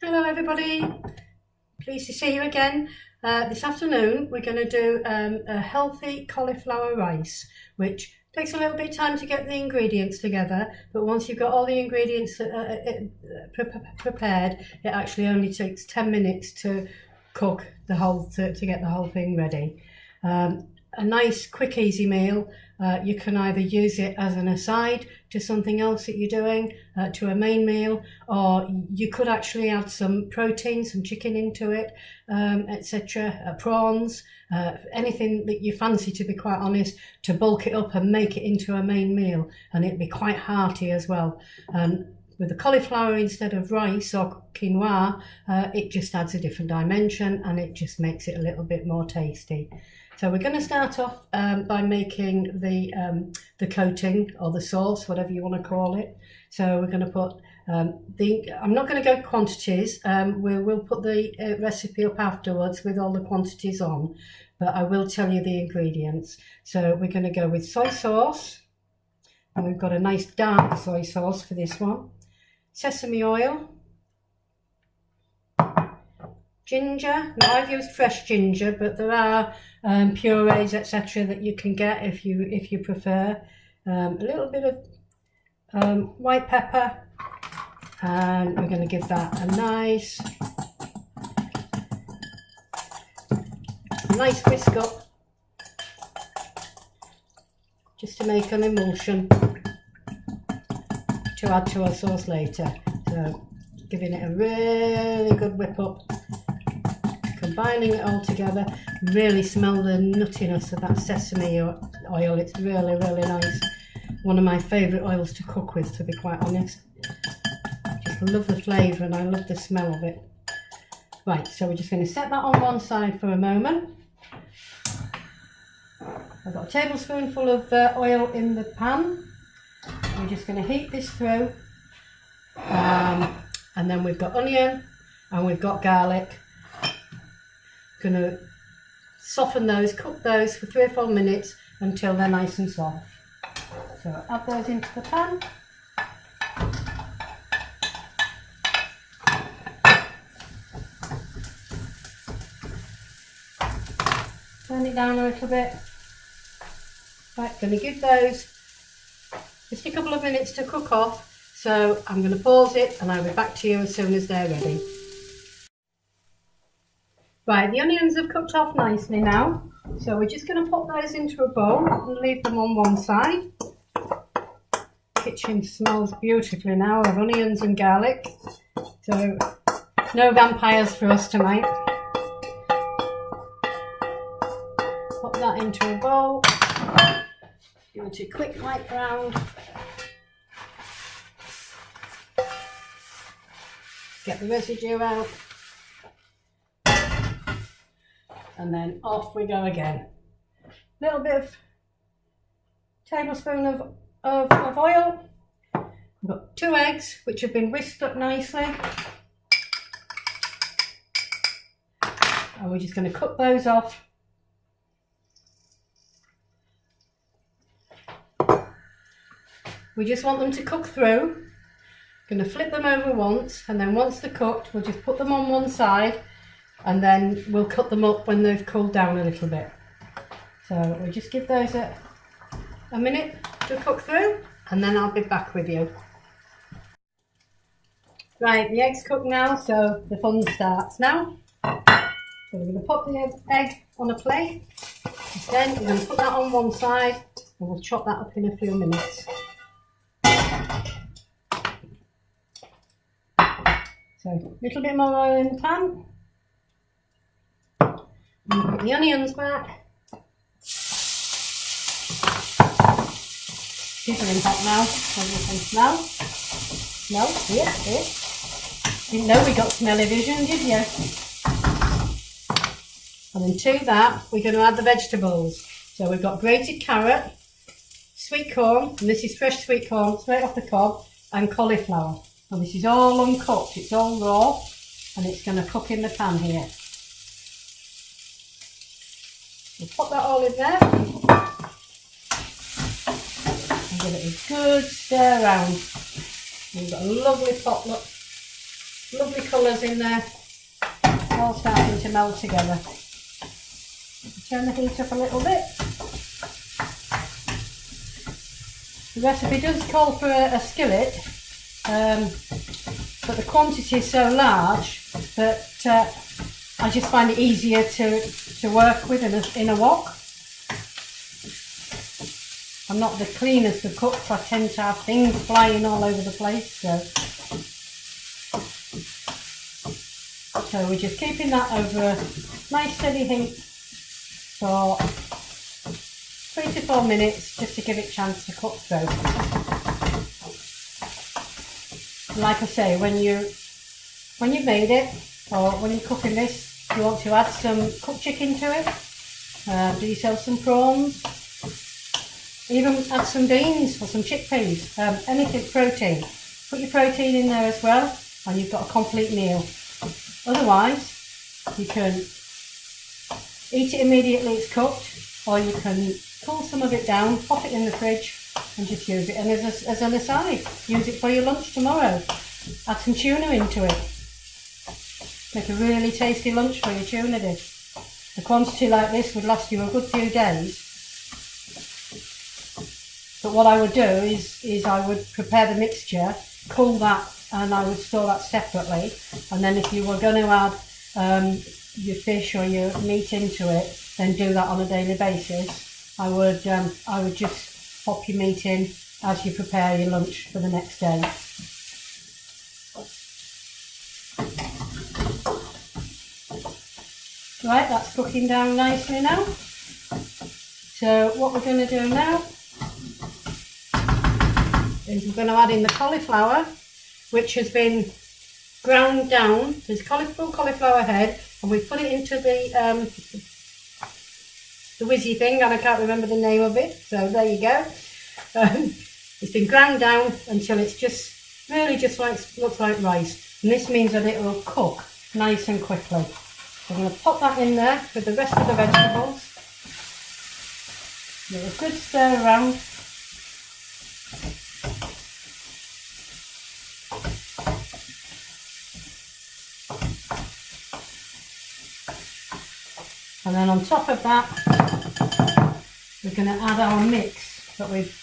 Hello everybody, pleased to see you again. This afternoon we're going to do a healthy cauliflower rice, which takes a little bit of time to get the ingredients together, but once you've got all the ingredients prepared, it actually only takes 10 minutes to cook the whole, to get the whole thing ready. A nice quick easy meal. You can either use it as an aside to something else that you're doing, to a main meal, or you could actually add some protein, some chicken into it, etc., prawns, anything that you fancy, to be quite honest, to bulk it up and make it into a main meal, and it'd be quite hearty as well. With the cauliflower instead of rice or quinoa, it just adds a different dimension and it just makes it a little bit more tasty. So we're going to start off by making the coating or the sauce, whatever you want to call it. So we're going to put I'm not going to go quantities. We'll put the recipe up afterwards with all the quantities on, but I will tell you the ingredients. So we're going to go with soy sauce, and we've got a nice dark soy sauce for this one. Sesame oil, ginger. Now I've used fresh ginger, but there are purees, etc., that you can get if you prefer. A little bit of white pepper, and we're going to give that a nice whisk up, just to make an emulsion to add to our sauce later. So giving it a really good whip up, combining it all together. Really smell the nuttiness of that sesame oil. It's really nice. One of my favourite oils to cook with, to be quite honest. I just love the flavour and I love the smell of it. Right, so we're just going to set that on one side for a moment. I've got a tablespoonful of oil in the pan. We're just going to heat this through, and then we've got onion and we've got garlic. Going to soften those, cook those for 3 or 4 minutes until they're nice and soft. So add those into the pan. Turn it down a little bit. Right, going to give those just a couple of minutes to cook off, so I'm going to pause it and I'll be back to you as soon as they're ready. Right, the onions have cooked off nicely now, so we're just going to pop those into a bowl and leave them on one side. The kitchen smells beautifully now of onions and garlic, so no vampires for us tonight. Pop that into a bowl. Give it a quick light brown. Get the residue out. And then off we go again. Little bit of tablespoon of oil. We've got 2 eggs which have been whisked up nicely. And we're just going to cut those off. We just want them to cook through. Going to flip them over once, and then once they're cooked, we'll just put them on one side, and then we'll cut them up when they've cooled down a little bit. So we'll just give those a minute to cook through, and then I'll be back with you. Right, the egg's cooked now, so the fun starts now. So we're going to pop the egg on a plate. Then we're going to put that on one side, and we'll chop that up in a few minutes. So a little bit more oil in the pan. And put the onions back. Sizzling hot now, as you can smell. Smell, here. Didn't know we got smelly vision, did you? And then to that, we're going to add the vegetables. So we've got grated carrot, sweet corn, and this is fresh sweet corn, straight off the cob, and cauliflower. And this is all uncooked, it's all raw, and it's going to cook in the pan here. We'll pop that all in there and give it a good stir around. We've got a lovely pot, look. Lovely colours in there, all starting to meld together. Turn the heat up a little bit. The recipe does call for a skillet, but the quantity is so large that I just find it easier to work with in a wok. I'm not the cleanest of cooks, I tend to have things flying all over the place, so we're just keeping that over a nice steady heat for 3 to 4 minutes just to give it a chance to cook through. Like I say, when you've made it, or when you're cooking this, you want to add some cooked chicken to it, do yourself some prawns, even add some beans or some chickpeas, anything protein. Put your protein in there as well and you've got a complete meal. Otherwise, you can eat it immediately it's cooked, or you can cool some of it down, pop it in the fridge and just use it. And as an aside, use it for your lunch tomorrow. Add some tuna into it. Make a really tasty lunch for your tuna dish. A quantity like this would last you a good few days. But what I would do is I would prepare the mixture, cool that, and I would store that separately. And then if you were going to add your fish or your meat into it, then do that on a daily basis. I would just pop your meat in as you prepare your lunch for the next day. Right, that's cooking down nicely now. So what we're going to do now is we're going to add in the cauliflower, which has been ground down. There's cauliflower head, and we put it into the whizzy thing, and I can't remember the name of it, so there you go. It's been ground down until it's just really just looks like rice, and this means that it will cook nice and quickly. So I'm going to pop that in there with the rest of the vegetables. Give it a good stir around. And then on top of that, we're going to add our mix that we've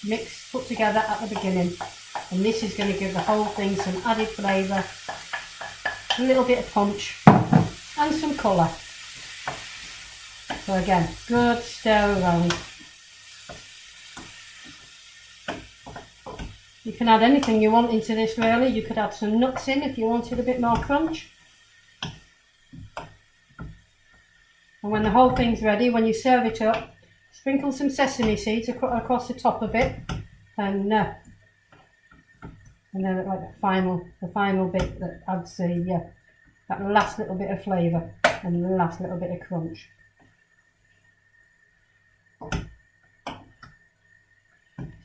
put together at the beginning. And this is going to give the whole thing some added flavour, a little bit of punch and some colour. So again, good stir around. You can add anything you want into this really. You could add some nuts in if you wanted a bit more crunch. And when the whole thing's ready, when you serve it up, sprinkle some sesame seeds across the top of it, and then like the final bit that adds that last little bit of flavour and the last little bit of crunch.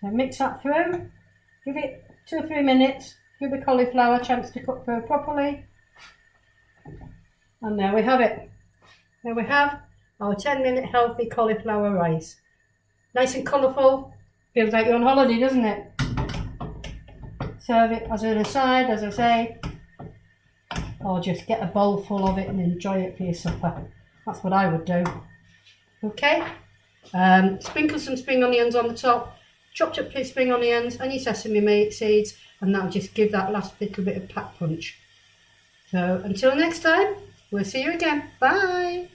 So mix that through, give it 2 or 3 minutes, give the cauliflower a chance to cook through properly, and there we have it. There we have our 10-minute healthy cauliflower rice. Nice and colourful, feels like you're on holiday, doesn't it? Serve it as an aside, as I say, or just get a bowl full of it and enjoy it for your supper. That's what I would do. Okay, sprinkle some spring onions on the top, chopped up spring onions and your sesame seeds, and that'll just give that last little bit of pack punch. So until next time, we'll see you again. Bye.